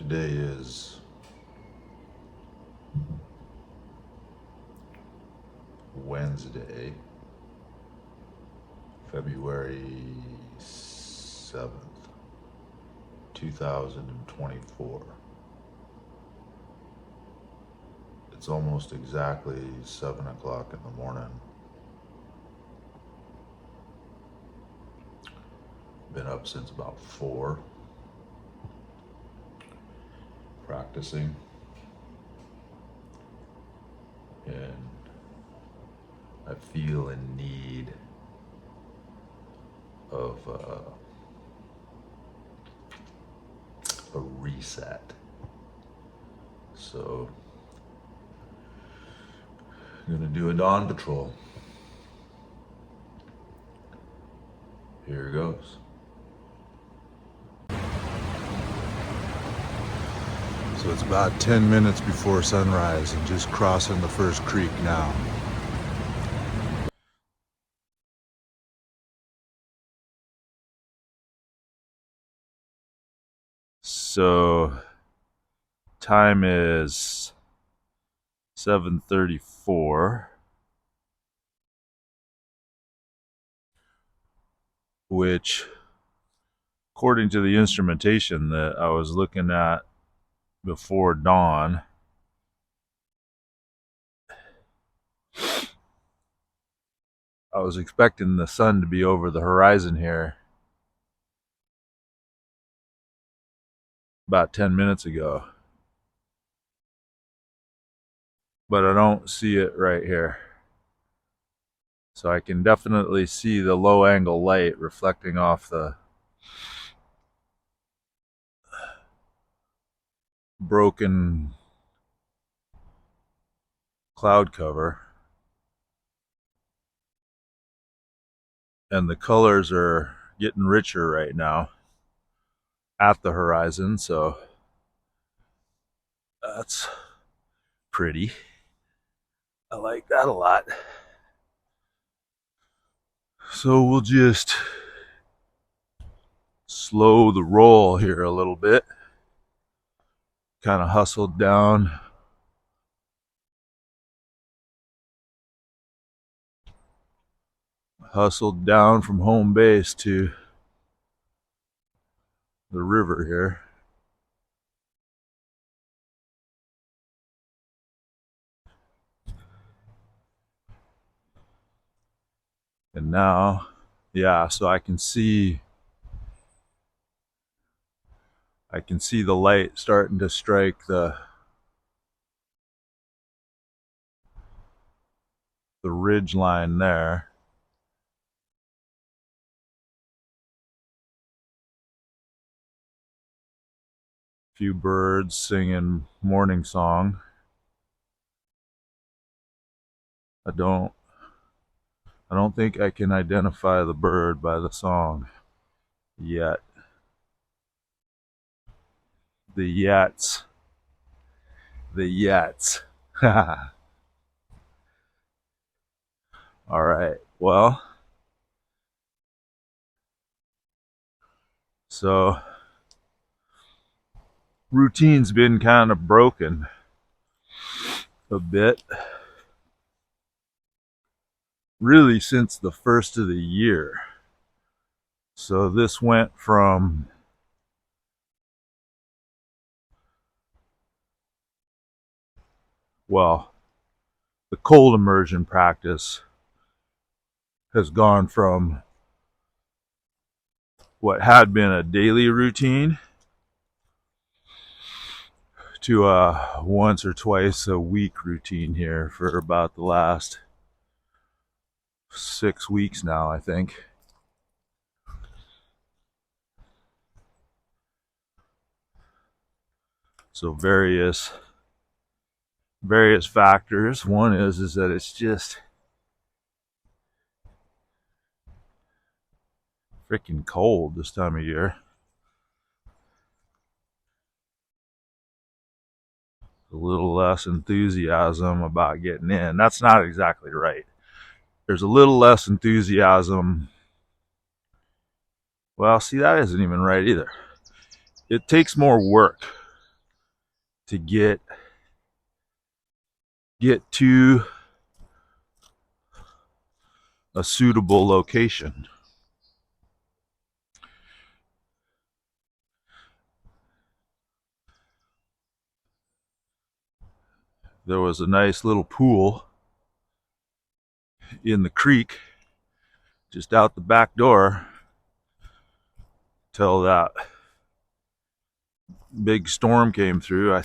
Today is Wednesday, February 7th, 2024. It's almost exactly 7 o'clock in the morning. Been up since about 4, practicing, and I feel in need of a reset. So I'm gonna do a dawn patrol. Here goes. So it's about 10 minutes before sunrise and just crossing the first creek now. So time is 7:34, which according to the instrumentation that I was looking at before dawn, I was expecting the sun to be over the horizon here about 10 minutes ago, but I don't see it right here. So I can definitely see the low angle light reflecting off the broken cloud cover. And the colors are getting richer right now at the horizon, so that's pretty. I like that a lot. So we'll just slow the roll here a little bit. Kind of hustled down from home base to the river here. And now, yeah, so I can see the light starting to strike the ridge line there. Few birds singing morning song. I don't think I can identify the bird by the song yet. The yets. All right. Well, so routine's been kind of broken a bit, really, since the first of the year. So this went from the cold immersion practice has gone from what had been a daily routine to a once or twice a week routine here for about the last 6 weeks now, I think. So various factors. One is that it's just freaking cold this time of year. A little less enthusiasm about getting in. That's not exactly right. There's a little less enthusiasm. Well, see, that isn't even right either. It takes more work to get to a suitable location. There was a nice little pool in the creek just out the back door till that big storm came through. I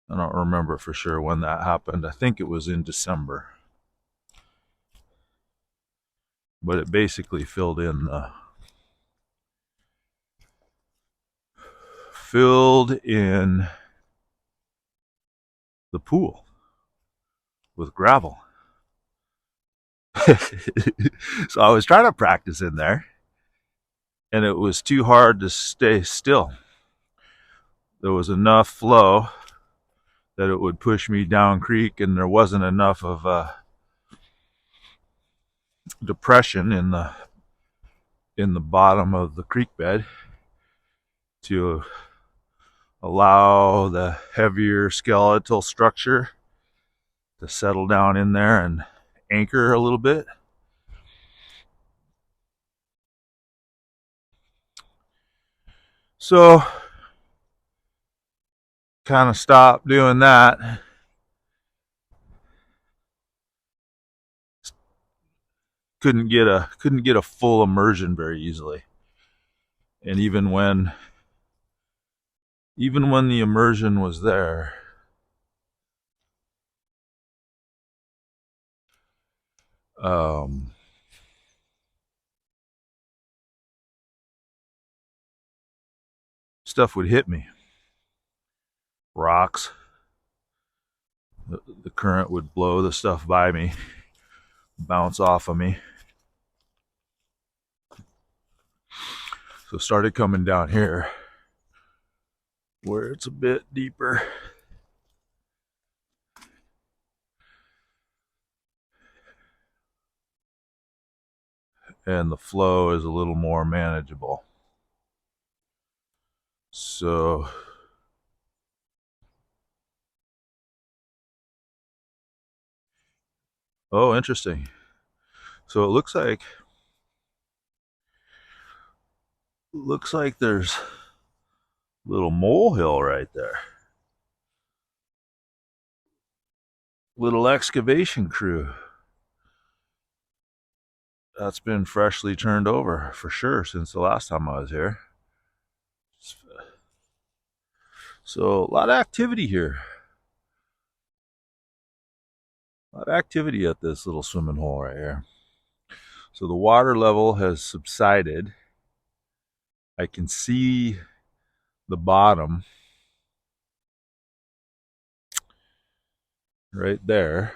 don't remember for sure when that happened. I think it was in December. But it basically filled in the pool with gravel. So I was trying to practice in there, and it was too hard to stay still. There was enough flow that it would push me down creek, and there wasn't enough of a depression in the bottom of the creek bed to allow the heavier skeletal structure to settle down in there and anchor a little bit. So kind of stopped doing that. Couldn't get a full immersion very easily. And even when the immersion was there, stuff would hit me. Rocks. The current would blow the stuff by me, bounce off of me. So started coming down here where it's a bit deeper. And the flow is a little more manageable. So oh, interesting. So it looks like there's a little molehill right there. Little excavation crew. That's been freshly turned over for sure since the last time I was here. So a lot of activity here. A lot of activity at this little swimming hole right here. So the water level has subsided. I can see the bottom right there.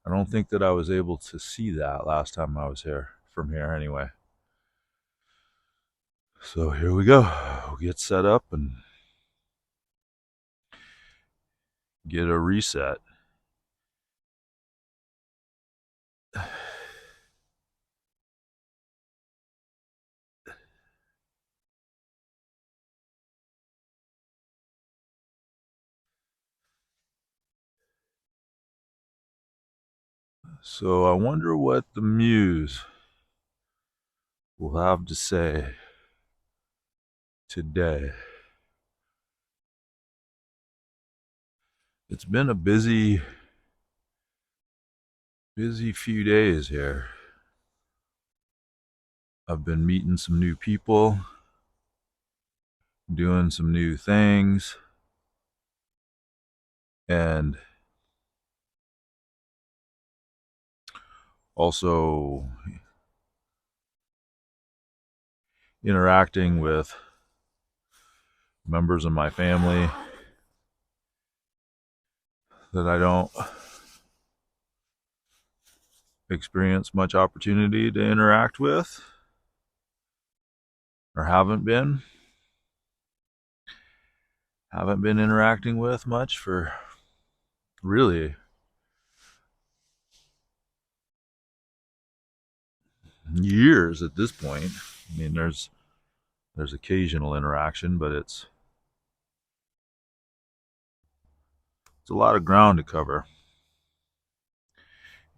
I don't think that I was able to see that last time I was here, from here anyway. So here we go. We'll get set up and get a reset. So I wonder what the muse will have to say today. It's been a busy few days here. I've been meeting some new people, doing some new things, and also interacting with members of my family that I don't experience much opportunity to interact with, or haven't been interacting with much for really years at this point. I mean, there's occasional interaction, but it's It's a lot of ground to cover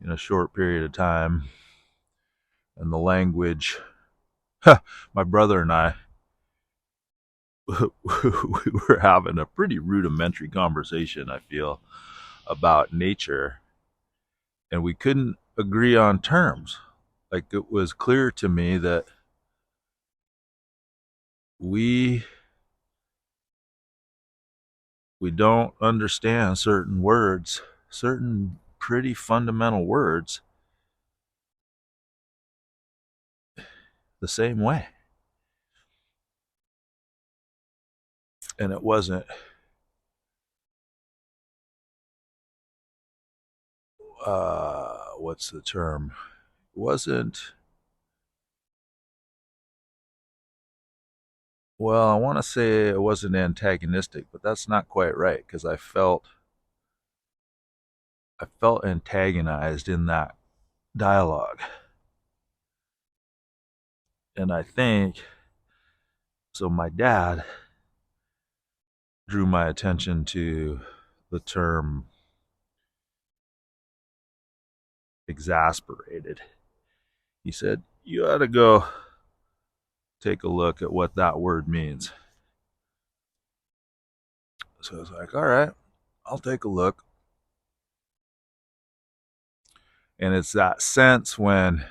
in a short period of time. And the language, my brother and I, we were having a pretty rudimentary conversation, I feel, about nature, and we couldn't agree on terms. Like, it was clear to me that we don't understand certain words, certain pretty fundamental words, the same way. And it wasn't what's the term? It wasn't, well, I want to say it wasn't antagonistic, but that's not quite right, because I felt antagonized in that dialogue. And I think so. My dad drew my attention to the term exasperated. He said, "You ought to go take a look at what that word means." So I was like, all right, I'll take a look. And it's that sense when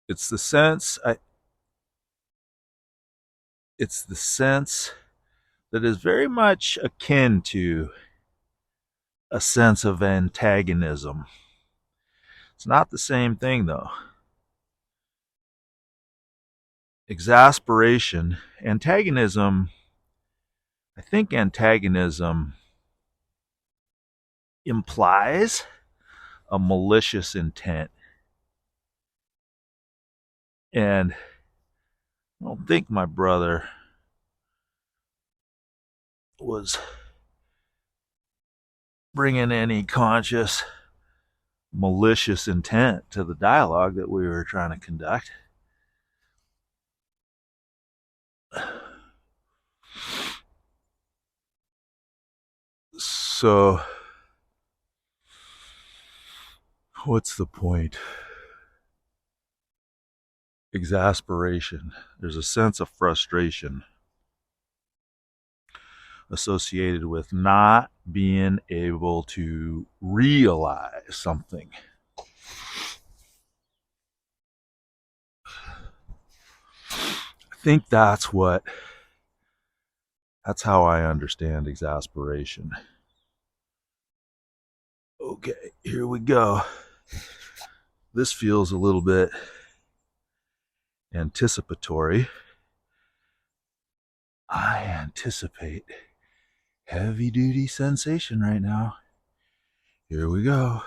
it's the sense I it's the sense that is very much akin to a sense of antagonism. It's not the same thing though. Exasperation, antagonism, I think antagonism implies a malicious intent. And I don't think my brother was bringing any conscious malicious intent to the dialogue that we were trying to conduct. So, what's the point? Exasperation. There's a sense of frustration associated with not being able to realize something. I think that's how I understand exasperation. Okay, here we go. This feels a little bit anticipatory. I anticipate heavy duty sensation right now. Here we go.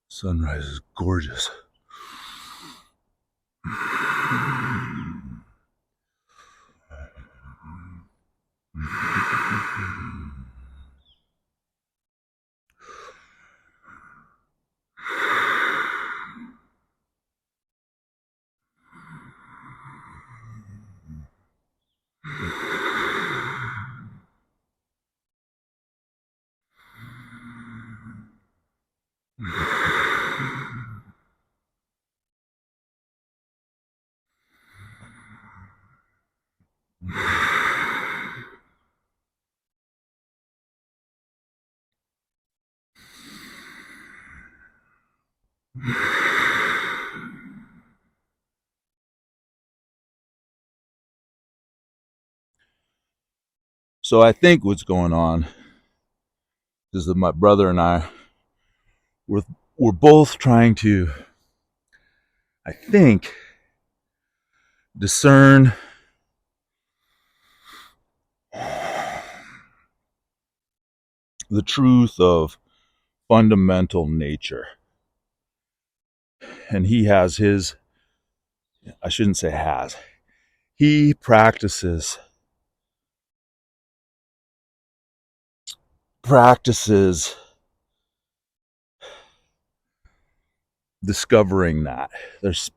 Sunrise is gorgeous. So I think what's going on is that my brother and I we're both trying to, I think, discern the truth of fundamental nature. And he has his, I shouldn't say has, he practices discovering that. It's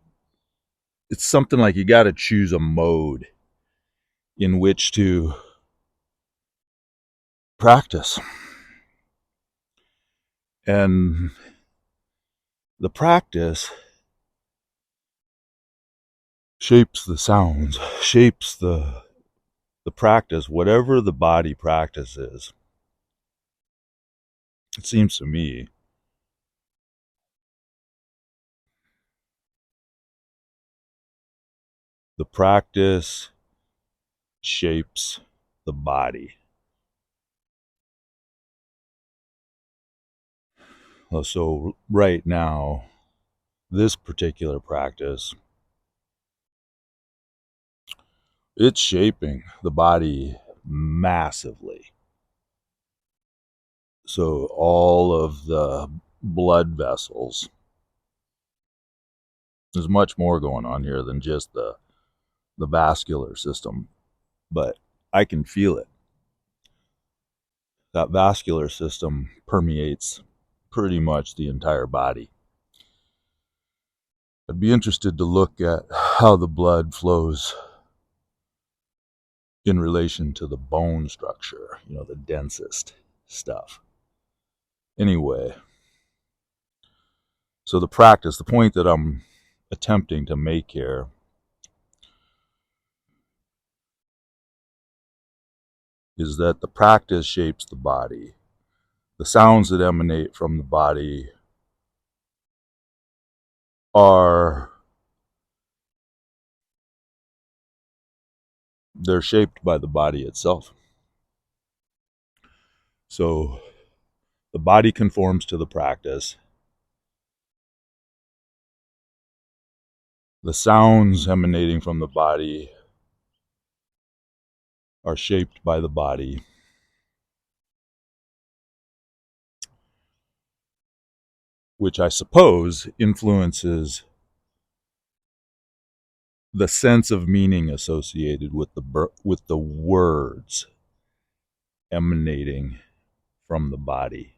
something like you got to choose a mode in which to practice. And the practice shapes the sounds, shapes the practice, whatever the body practice is. It seems to me the practice shapes the body. So right now, this particular practice, it's shaping the body massively. So all of the blood vessels, there's much more going on here than just the vascular system, but I can feel it. That vascular system permeates pretty much the entire body. I'd be interested to look at how the blood flows in relation to the bone structure, the densest stuff. Anyway, so the practice, the point that I'm attempting to make here is that the practice shapes the body. The sounds that emanate from the body they're shaped by the body itself. So the body conforms to the practice. The sounds emanating from the body are shaped by the body. Which I suppose influences the sense of meaning associated with the words emanating from the body.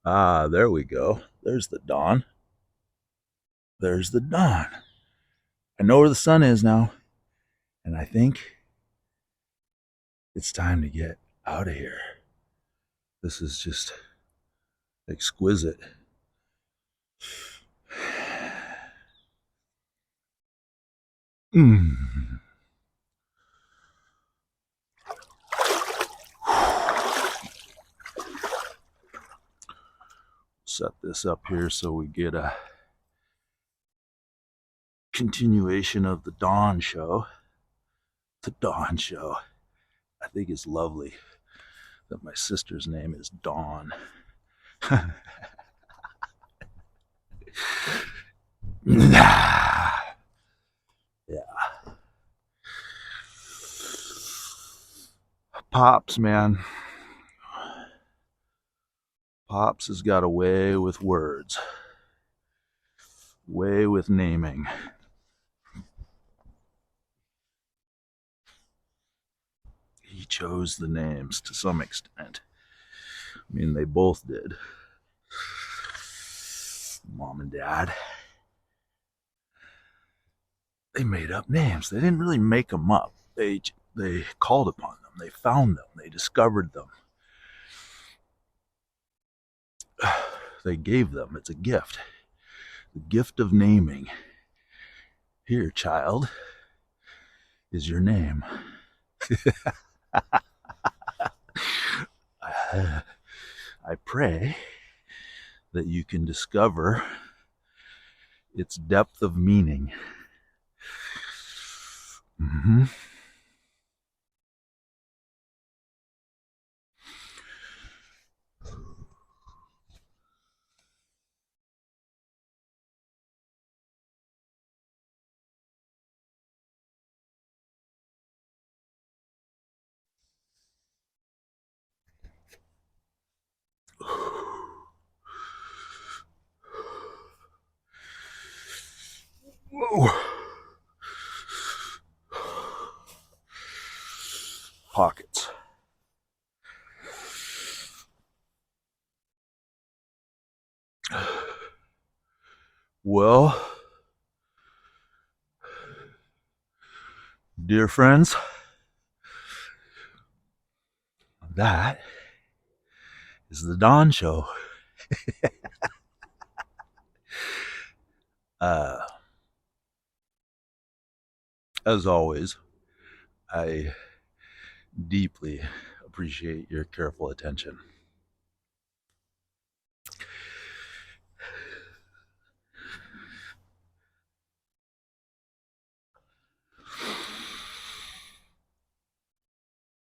Ah, there we go. There's the dawn. There's the dawn. I know where the sun is now, and I think it's time to get out of here. This is just exquisite. Set this up here so we get a continuation of the dawn show. The dawn show. I think it's lovely that my sister's name is Dawn. Yeah. Pops, man. Pops has got a way with words. Way with naming. He chose the names to some extent. I mean, they both did. Mom and Dad. They made up names. They didn't really make them up. They called upon them. They found them. They discovered them. They gave them. It's a gift. The gift of naming. Here, child, is your name. I pray that you can discover its depth of meaning. Pockets. Well, dear friends, that is the Dawn Show. Uh, as always, I deeply appreciate your careful attention.